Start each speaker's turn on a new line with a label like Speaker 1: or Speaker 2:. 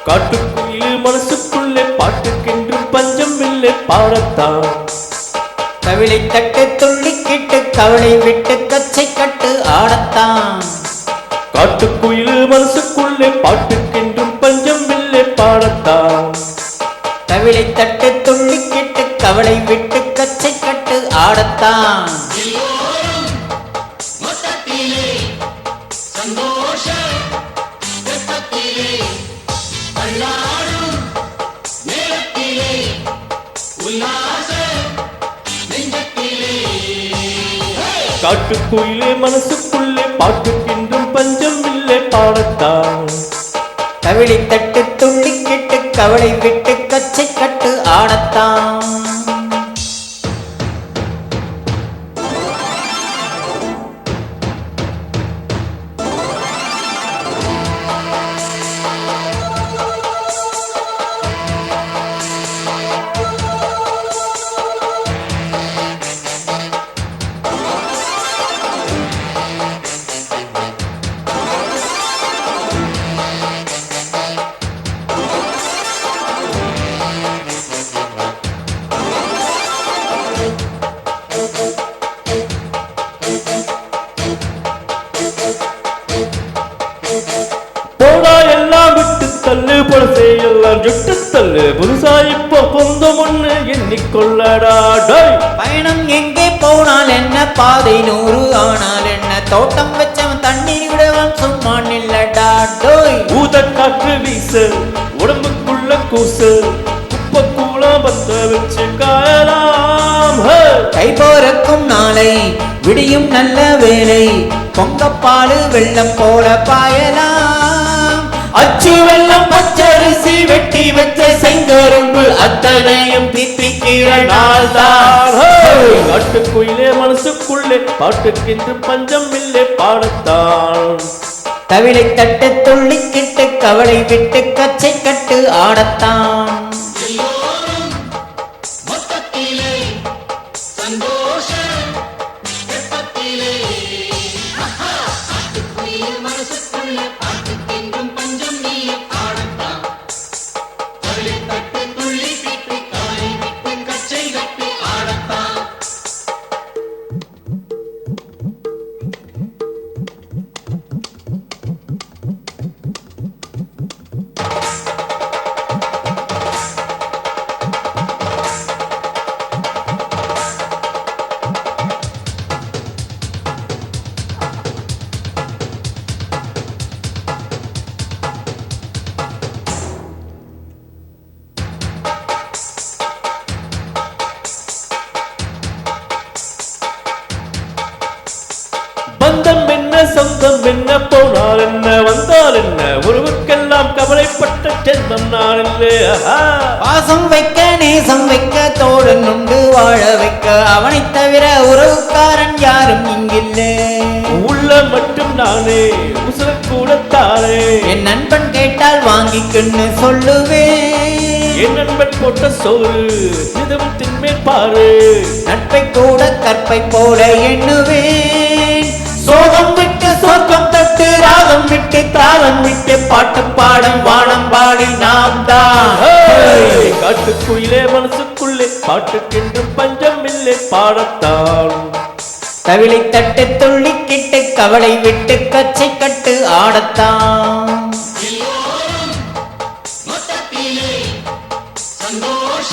Speaker 1: காட்டுக்குயிலே மனசுக்குள்ளே பாட்டுக்கென்று பஞ்சம் இல்லை பாடத்தான்.
Speaker 2: கவிளை தட்டு துள்ளிக்கிட்டு கவலை விட்டு கச்சை கட்டு ஆடத்தான்.
Speaker 1: காட்டுக்குயிலே மனசுக்குள்ளே பாட்டுக்கென்றும் பஞ்சம் இல்லை பாடத்தான்.
Speaker 2: கவிளை தட்டு துள்ளிக்கிட்டு கவலை விட்டு கச்சை கட்டு ஆடத்தான்.
Speaker 1: காட்டுக்குயிலே மனசுக்குள்ளே பாட்டுக்கென்றும் பஞ்சம் இல்லை பாடத்தான்.
Speaker 2: கவிளை தட்டு துள்ளிக்கிட்டு கவலை விட்டு கச்சை கட்டு ஆடத்தான்.
Speaker 1: போடா எல்லாம் விட்டு தள்ளு பொழுசை எல்லாம் சுட்டு தள்ளு புதுசா இப்போ பொந்தம் ஒண்ணு எண்ணிக்கொள்ளடா.
Speaker 2: பயணம் எங்கே போனால் என்ன பாதை 100 ஆனால் என்ன தோட்டம் வச்சவன் தண்ணீர் விடவன் சும்மா நில்லடா. டோய்
Speaker 1: ஊத காற்று வீச உடம்புக்குள்ள கூச குப்பை கூலம் பத்த வச்சு காயலாம்.
Speaker 2: கை போறக்கும் நாளை விடியும் நல்ல வேலை பொங்கப்பாலு வெள்ளம் போல பாயலாம்.
Speaker 1: அச்சு வெள்ளம் பச்சரிசி வெட்டி வச்ச செங்கரும்பு அத்தனையும் தித்திக்கிற நாள் தான். காட்டுக்குயிலே மனசுக்குள்ளே பாட்டுக்கென்று பஞ்சம் இல்லை பாடத்தான்.
Speaker 2: கவிளை தட்டு துள்ளிக்கிட்டு கவலை விட்டு கச்சை கட்டு ஆடத்தான்.
Speaker 1: பந்தம் என்ன சொந்தம் என்ன போனால் என்ன வந்தால் என்ன உறவுக்கெல்லாம் கவலைப்பட்ட ஜென்மம் நான் இல்லையா.
Speaker 2: பாசம் வைக்க நேசம் வைக்க தோழன் உண்டு வாழ வைக்க அவனை தவிர உறவுக்காரன் யாரும் இங்கில்லை.
Speaker 1: உள்ள மட்டும் நானே உசுர கூட தானே.
Speaker 2: என் நண்பன் கேட்டால் வாங்கிக்கொண்டு சொல்லுவேன்.
Speaker 1: என் நண்பன் போட்ட சோறு இதுவும் தின்மேல் பாரு.
Speaker 2: நட்பை கூட கற்பை போல எண்ணுவேன். சோகம் விட்டு சொர்க்கம் தட்டு ராகம் விட்டு தாளம் விட்டு பாட்டு பாடும் வானம் பாடி நாம் தான்.
Speaker 1: காட்டுக்குயிலே மனசுக்குள்ளே பாட்டுக்கென்றும் பஞ்சம் இல்லை பாடத்தான்.
Speaker 2: கவிளை தட்டு துள்ளிக்கிட்டு கவலை விட்டு கச்சை கட்டு ஆடத்தான்.
Speaker 3: சந்தோஷ